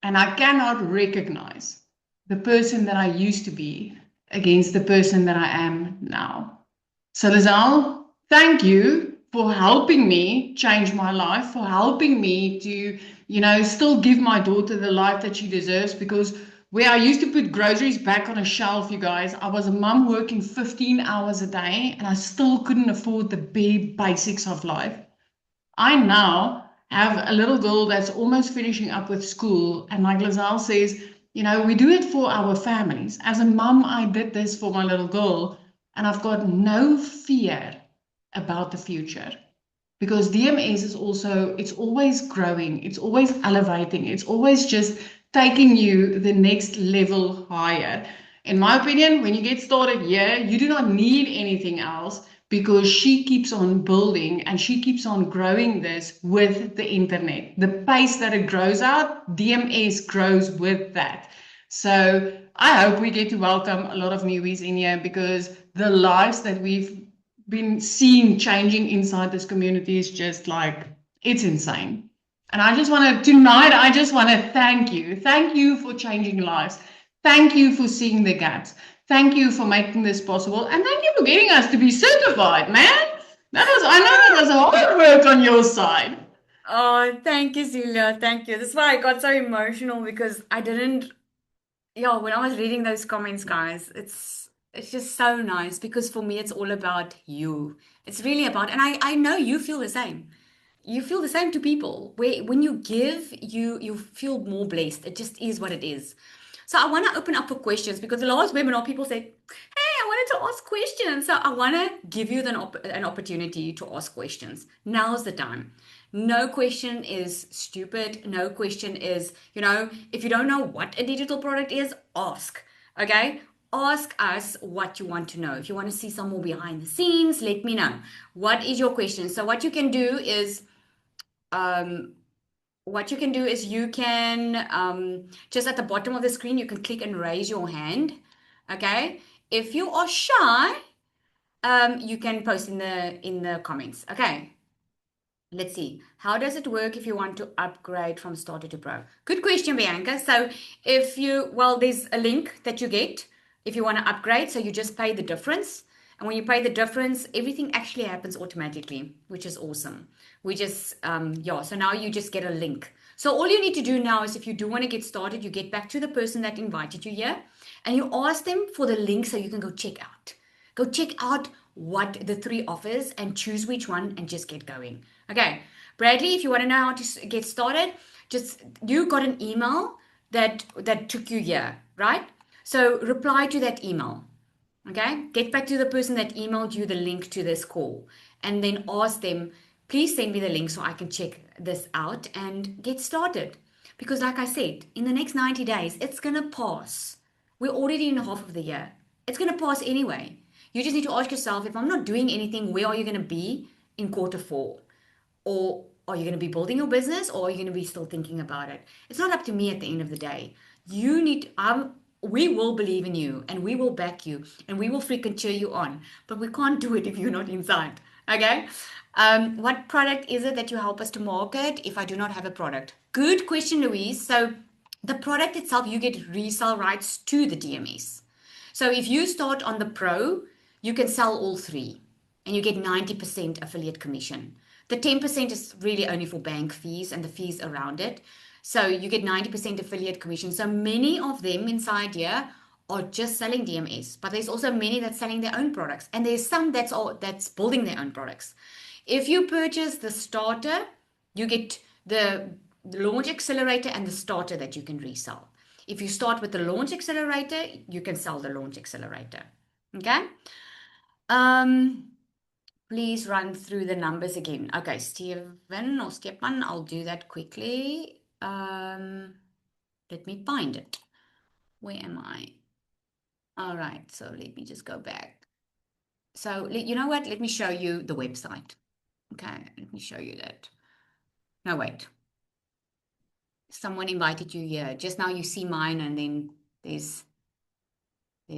C: and I cannot recognize the person that I used to be against the person that I am now. So, Lizelle, thank you for helping me change my life, for helping me to, still give my daughter the life that she deserves. Because where I used to put groceries back on a shelf, you guys, I was a mum working 15 hours a day and I still couldn't afford the bare basics of life. I now have a little girl that's almost finishing up with school. And like Lizelle says, we do it for our families. As a mum, I did this for my little girl, and I've got no fear about the future because DMS is also, it's always growing, it's always elevating, it's always just taking you the next level higher. In my opinion, when you get started here, you do not need anything else because she keeps on building and she keeps on growing this with the internet. The pace that it grows out, DMS grows with that. So I hope we get to welcome a lot of newbies in here because the lives that we've been seeing changing inside this community is just like, it's insane. And I just want to, tonight, I just want to thank you. Thank you for changing lives. Thank you for seeing the gaps. Thank you for making this possible. And thank you for getting us to be certified, man. I know that was hard work on your side.
A: Oh, thank you, Celia. Thank you. That's why I got so emotional because I didn't, yeah, when I was reading those comments, guys, it's just so nice because for me it's all about you. It's really about, and I know you feel the same. You feel the same to people. Where when you give, you feel more blessed. It just is what it is. So I want to open up for questions because the last webinar people said, "Hey, I wanted to ask questions." So I want to give you an opportunity to ask questions. Now's the time. No question is stupid. No question is, if you don't know what a digital product is, ask. Okay? Ask us what you want to know. If you want to see some more behind the scenes, let me know. What is your question? So what you can do is um, you can just at the bottom of the screen you can click and raise your hand. Okay, if you are shy, you can post in the comments. Okay, let's see. How does it work if you want to upgrade from starter to pro? Good question, Bianca. So there's a link that you get if you want to upgrade. So you just pay the difference. And when you pay the difference, everything actually happens automatically, which is awesome. We just, so now you just get a link. So all you need to do now is if you do want to get started, you get back to the person that invited you here and you ask them for the link so you can go check out. Go check out what the three offers and choose which one and just get going. Okay, Bradley, if you want to know how to get started, just you got an email that took you here, right? So reply to that email. Okay, get back to the person that emailed you the link to this call and then ask them, please send me the link so I can check this out and get started. Because, like I said, in the next 90 days, it's going to pass. We're already in half of the year. It's going to pass anyway. You just need to ask yourself, if I'm not doing anything, where are you going to be in quarter four? Or are you going to be building your business or are you going to be still thinking about it? It's not up to me at the end of the day. I'm we will believe in you and we will back you and we will freaking cheer you on. But we can't do it if you're not inside. Okay. What product is it that you help us to market if I do not have a product? Good question, Louise. So the product itself, you get resale rights to the DMS. So if you start on the pro, you can sell all three and you get 90% affiliate commission. The 10% is really only for bank fees and the fees around it. So you get 90% affiliate commission. So many of them inside here are just selling DMS, but there's also many that's selling their own products. And there's some that's building their own products. If you purchase the starter, you get the launch accelerator and the starter that you can resell. If you start with the launch accelerator, you can sell the launch accelerator. Okay. Um, Please run through the numbers again. Okay, Steven or Stepan, I'll do that quickly. Let me find it. Where am I? All right, so let me just go back. So you know what? Let me show you the website. Okay, let me show you that. No, wait. Someone invited you here. Just now you see mine and then there's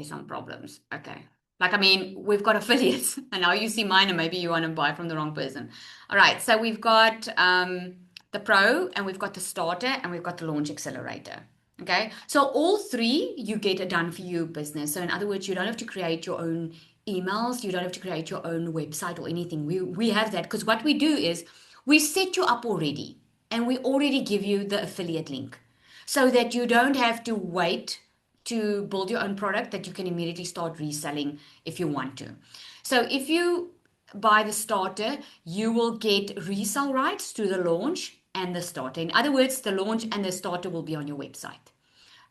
A: some problems. Okay. Like, I mean, we've got affiliates and now you see mine and maybe you want to buy from the wrong person. All right. So we've got the pro and we've got the starter and we've got the launch accelerator. Okay. So all three, you get a done for you business. So in other words, you don't have to create your own emails. You don't have to create your own website or anything. We have that because what we do is we set you up already and we already give you the affiliate link so that you don't have to wait to build your own product that you can immediately start reselling if you want to. So if you buy the starter, you will get resale rights to the launch and the starter. In other words, the launch and the starter will be on your website.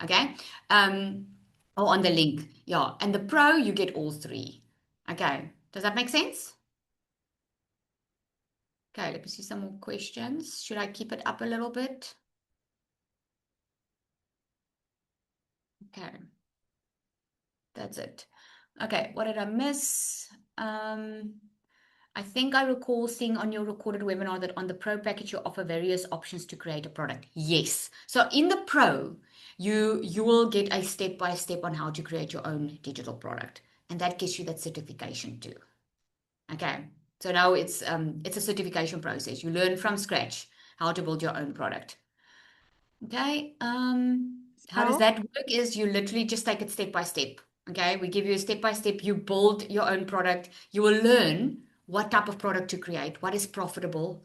A: Okay. Or on the link. Yeah. And the pro, you get all three. Okay. Does that make sense? Okay. Let me see some more questions. Should I keep it up a little bit? Okay. That's it. Okay, what did I miss? I think I recall seeing on your recorded webinar that on the Pro package you offer various options to create a product. Yes. So in the Pro, you will get a step by step on how to create your own digital product, and that gives you that certification too. Okay. So now it's a certification process. You learn from scratch how to build your own product. Okay. How does that work is you literally just take it step by step. Okay. We give you a step by step. You build your own product. You will learn what type of product to create, what is profitable,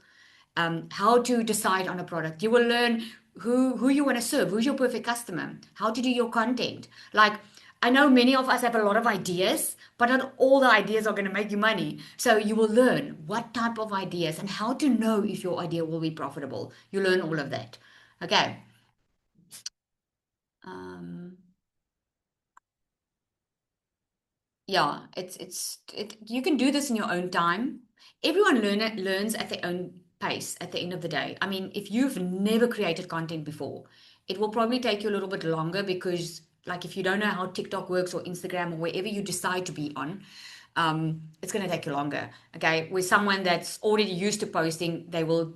A: how to decide on a product. You will learn who you want to serve, who's your perfect customer, how to do your content. Like, I know many of us have a lot of ideas, but not all the ideas are going to make you money. So you will learn what type of ideas and how to know if your idea will be profitable. You learn all of that. Okay. Um, yeah, you can do this in your own time. Everyone learns at their own pace at the end of the day. I mean, if you've never created content before, it will probably take you a little bit longer because, like, if you don't know how TikTok works or Instagram or wherever you decide to be on, it's going to take you longer. Okay, with someone that's already used to posting, they will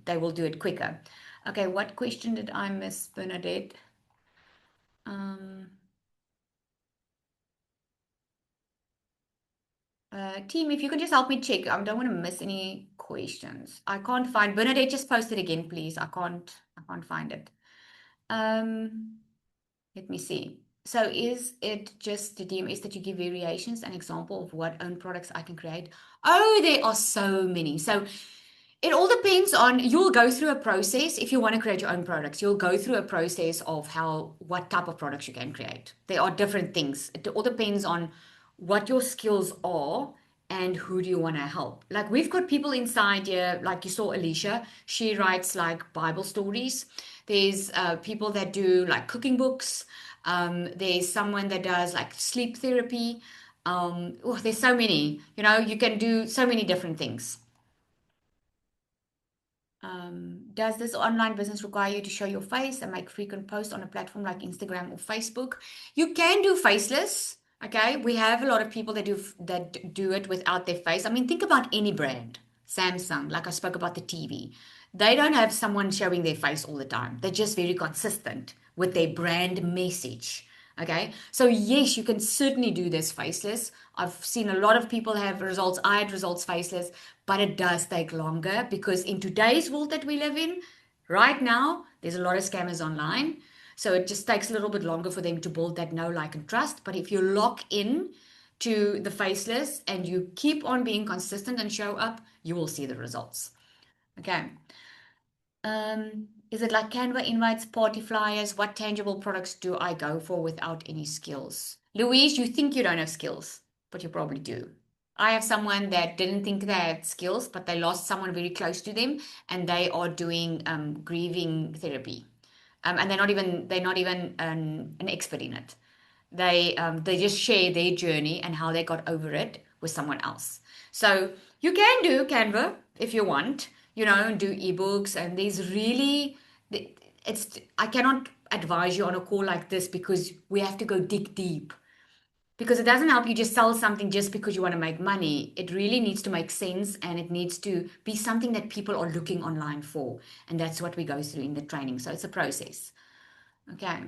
A: do it quicker. Okay, what question did I miss, Bernadette? Um, Team, if you can just help me check, I don't want to miss any questions. I can't find Bernadette. Just post it again, please. I can't find it. Let me see. So is it just the DMS that you give variations, an example of what own products I can create? Oh, there are so many. So it all depends on, you'll go through a process. If you want to create your own products, you'll go through a process of what type of products you can create. There are different things. It all depends on what your skills are and who do you want to help. Like, we've got people inside here, like you saw Alicia, she writes like Bible stories. There's people that do like cooking books. There's someone that does like sleep therapy. There's so many, you can do so many different things. Does this online business require you to show your face and make frequent posts on a platform like Instagram or Facebook? You can do faceless. Okay, we have a lot of people that do it without their face. I mean, think about any brand, Samsung, like I spoke about the TV. They don't have someone showing their face all the time. They're just very consistent with their brand message. Okay, so yes, you can certainly do this faceless. I've seen a lot of people have results. I had results faceless, but it does take longer because in today's world that we live in, right now, there's a lot of scammers online. So it just takes a little bit longer for them to build that know, like, and trust. But if you lock in to the faceless and you keep on being consistent and show up, you will see the results. Okay. Is it like Canva invites, party flyers? What tangible products do I go for without any skills? Louise, you think you don't have skills, but you probably do. I have someone that didn't think they had skills, but they lost someone very close to them, and they are doing grieving therapy. And they're not even an expert in it. They just share their journey and how they got over it with someone else. So you can do Canva if you want, and do ebooks. And there's really it's I cannot advise you on a call like this because we have to go dig deep. Because it doesn't help you just sell something just because you want to make money. It really needs to make sense and it needs to be something that people are looking online for. And that's what we go through in the training. So it's a process. Okay.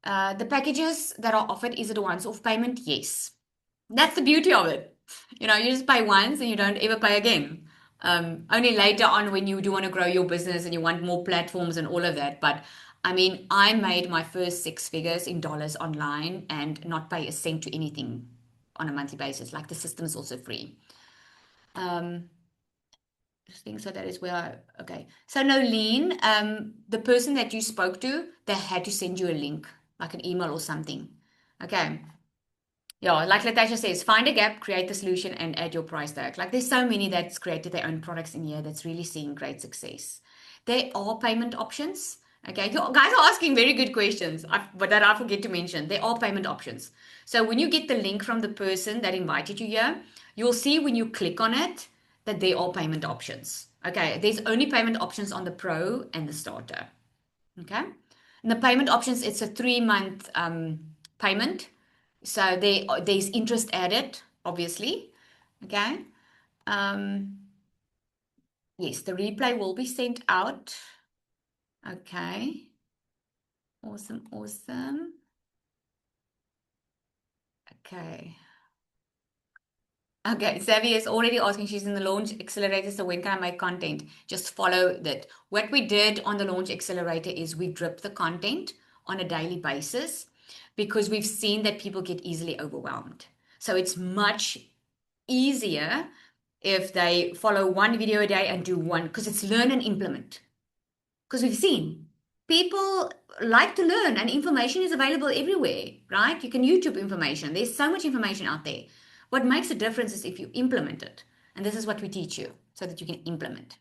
A: The packages that are offered, is it a once-off payment? Yes. That's the beauty of it. You just pay once and you don't ever pay again. Only later on when you do want to grow your business and you want more platforms and all of that. But I mean, I made my first six figures in dollars online and not pay a cent to anything on a monthly basis. Like the system is also free. Um, I think so. That is where okay. So Nolene, the person that you spoke to, they had to send you a link, like an email or something. Okay. Yeah, like Latasha says, find a gap, create the solution, and add your price tag. Like there's so many that's created their own products in here that's really seeing great success. There are payment options. Okay, you guys are asking very good questions, but that I forget to mention. There are payment options. So when you get the link from the person that invited you here, you'll see when you click on it that there are payment options. Okay, there's only payment options on the Pro and the Starter. Okay, and the payment options, it's a 3 month payment. So there's interest added, obviously. Okay. Um, yes, the replay will be sent out. Okay. Awesome, awesome. Okay. Okay, Savvy is already asking, she's in the launch accelerator, so when can I make content? Just follow that. What we did on the launch accelerator is we drip the content on a daily basis because we've seen that people get easily overwhelmed. So it's much easier if they follow one video a day and do one, because it's learn and implement. Because we've seen people like to learn and information is available everywhere, right? You can YouTube information. There's so much information out there. What makes a difference is if you implement it. And this is what we teach you so that you can implement.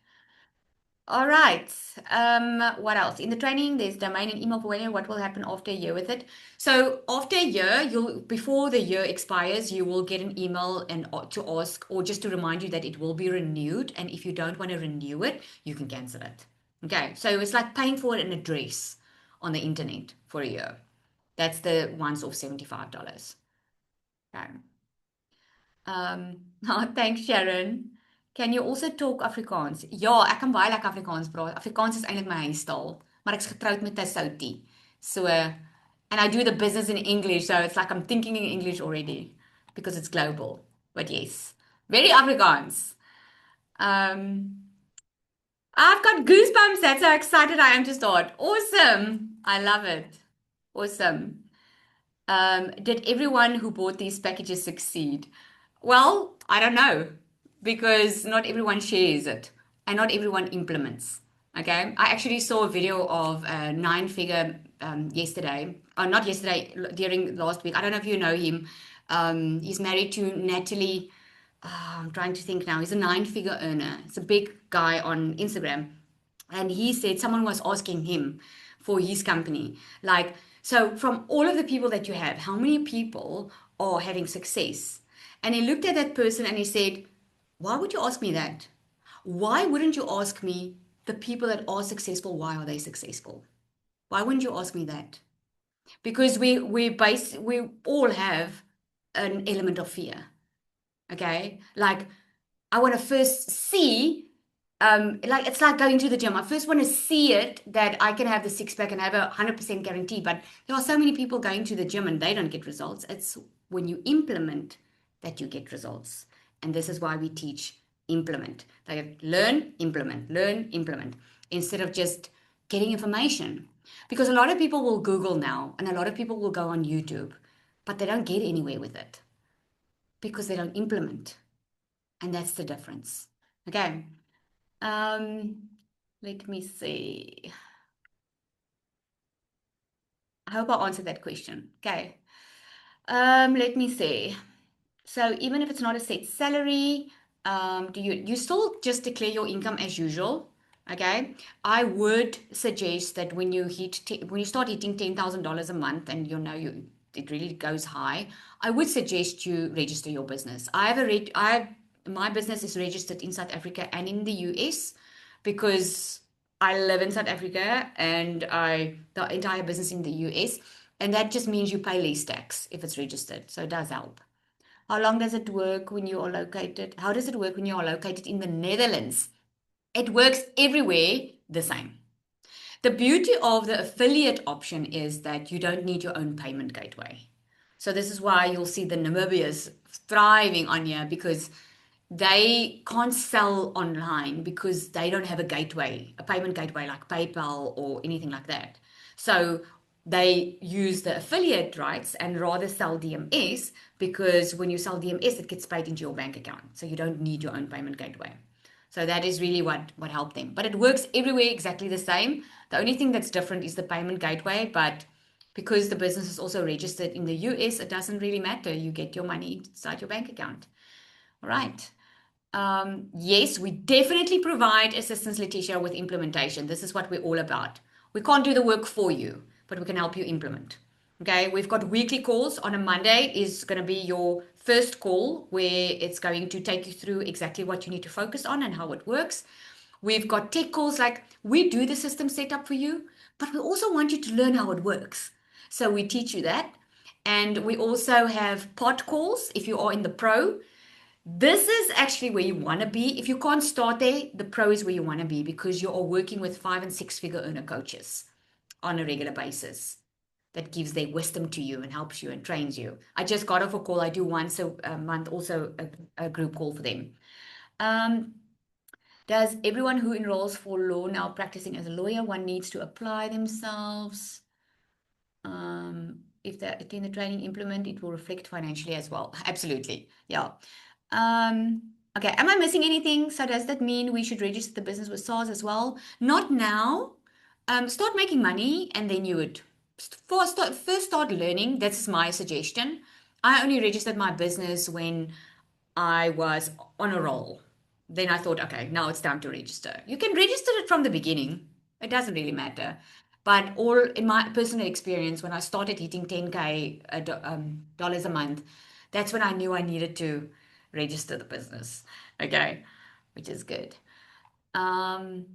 A: All right. What else? In the training, there's domain and email for when what will happen after a year with it. So after a year, before the year expires, you will get an email and to ask or just to remind you that it will be renewed. And if you don't want to renew it, you can cancel it. Okay. So it's like paying for an address on the internet for a year. That's the once off $75. Okay. Oh, thanks, Sharon. Can you also talk Afrikaans? Ja, ek kan baie lekker Afrikaans praat. Afrikaans is eintlik my huistaal, maar ek's getroud met 'n Soutie. So, and I do the business in English, so it's like I'm thinking in English already because it's global. But yes, very Afrikaans. Um, I've got goosebumps. That's how excited I am to start. Awesome. I love it. Awesome. Did everyone who bought these packages succeed? Well, I don't know because not everyone shares it and not everyone implements. Okay. I actually saw a video of a nine-figure yesterday, or not yesterday, during last week. I don't know if you know him. He's married to Natalie. I'm trying to think now. He's a nine-figure earner. It's a big guy on Instagram. And he said someone was asking him for his company. Like, so from all of the people that you have, how many people are having success? And he looked at that person and he said, why would you ask me that? Why wouldn't you ask me the people that are successful, why are they successful? Why wouldn't you ask me that? Because we all have an element of fear. Okay? Like I want to first see like it's like going to the gym. I first want to see it that I can have the six pack and have a 100% guarantee. But there are so many people going to the gym and they don't get results. It's when you implement that you get results. And this is why we teach implement. Like learn, implement, instead of just getting information. Because a lot of people will Google now and a lot of people will go on YouTube, but they don't get anywhere with it because they don't implement. And that's the difference. Okay. Um, Let me see. I hope I answered that question. Okay. Let me see. So even if it's not a set salary, do you still just declare your income as usual? Okay. I would suggest that when you start hitting $10,000 a month and it really goes high, I would suggest you register your business. My business is registered in South Africa and in the US because I live in South Africa and the entire business in the US, and that just means you pay less tax if it's registered. So it does help. How long does it work when you are located? How does it work when you are located in the Netherlands? It works everywhere the same. The beauty of the affiliate option is that you don't need your own payment gateway. So this is why you'll see the Namibians thriving on here because they can't sell online because they don't have a payment gateway like PayPal or anything like that. So they use the affiliate rights and rather sell DMS because when you sell DMS, it gets paid into your bank account. So you don't need your own payment gateway. So that is really what helped them. But it works everywhere exactly the same. The only thing that's different is the payment gateway. But because the business is also registered in the US, it doesn't really matter. You get your money inside your bank account. All right. Yes, we definitely provide assistance, Letitia, with implementation. This is what we're all about. We can't do the work for you, but we can help you implement. Okay, we've got weekly calls. On a Monday is going to be your first call where it's going to take you through exactly what you need to focus on and how it works. We've got tech calls like we do the system setup for you, but we also want you to learn how it works. So we teach you that. And we also have pod calls if you are in the pro. This is actually where you want to be. If you can't start there, the pro is where you want to be because you are working with 5 and 6 figure earner coaches on a regular basis that gives their wisdom to you and helps you and trains you. I just got off a call. I do once a month, also a group call for them. Um, does everyone who enrolls for law now practicing as a lawyer, one needs to apply themselves? If they attend the training implement, it will reflect financially as well. Absolutely. Yeah. Okay. Am I missing anything? So does that mean we should register the business with SARS as well? Not now. Start making money and then you would first start learning. That's my suggestion. I only registered my business when I was on a roll. Then I thought, okay, now it's time to register. You can register it from the beginning. It doesn't really matter. But all in my personal experience, when I started hitting 10K dollars a month, that's when I knew I needed to register the business. Okay, which is good. Um,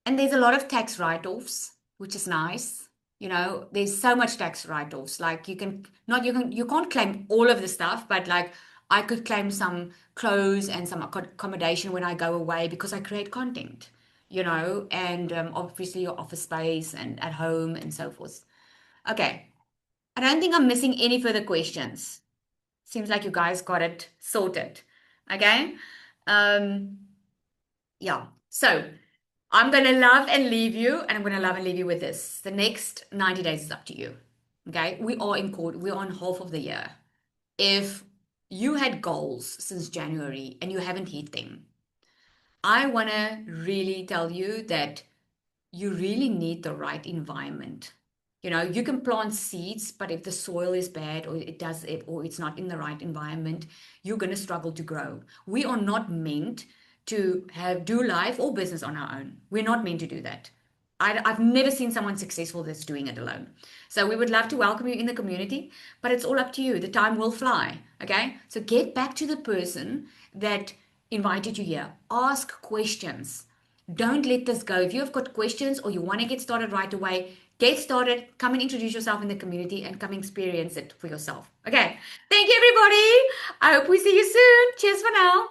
A: and there's a lot of tax write-offs, which is nice. There's so much tax write-offs. Like you can't claim all of the stuff, but like I could claim some clothes and some accommodation when I go away because I create content, and obviously your office space and at home and so forth. Okay. I don't think I'm missing any further questions. Seems like you guys got it sorted. Okay. Um, yeah. So I'm going to love and leave you, and I'm going to love and leave you with this. The next 90 days is up to you. Okay. We are in court. We're on half of the year. If you had goals since January and you haven't hit them, I want to really tell you that you really need the right environment. You can plant seeds, but if the soil is bad or it's not in the right environment, you're going to struggle to grow. We are not meant to do life or business on our own. We're not meant to do that. I've never seen someone successful that's doing it alone. So we would love to welcome you in the community, but it's all up to you. The time will fly. Okay. So get back to the person that invited you here. Ask questions. Don't let this go. If you have got questions or you want to get started right away, get started. Come and introduce yourself in the community and come experience it for yourself. Okay. Thank you, everybody. I hope we see you soon. Cheers for now.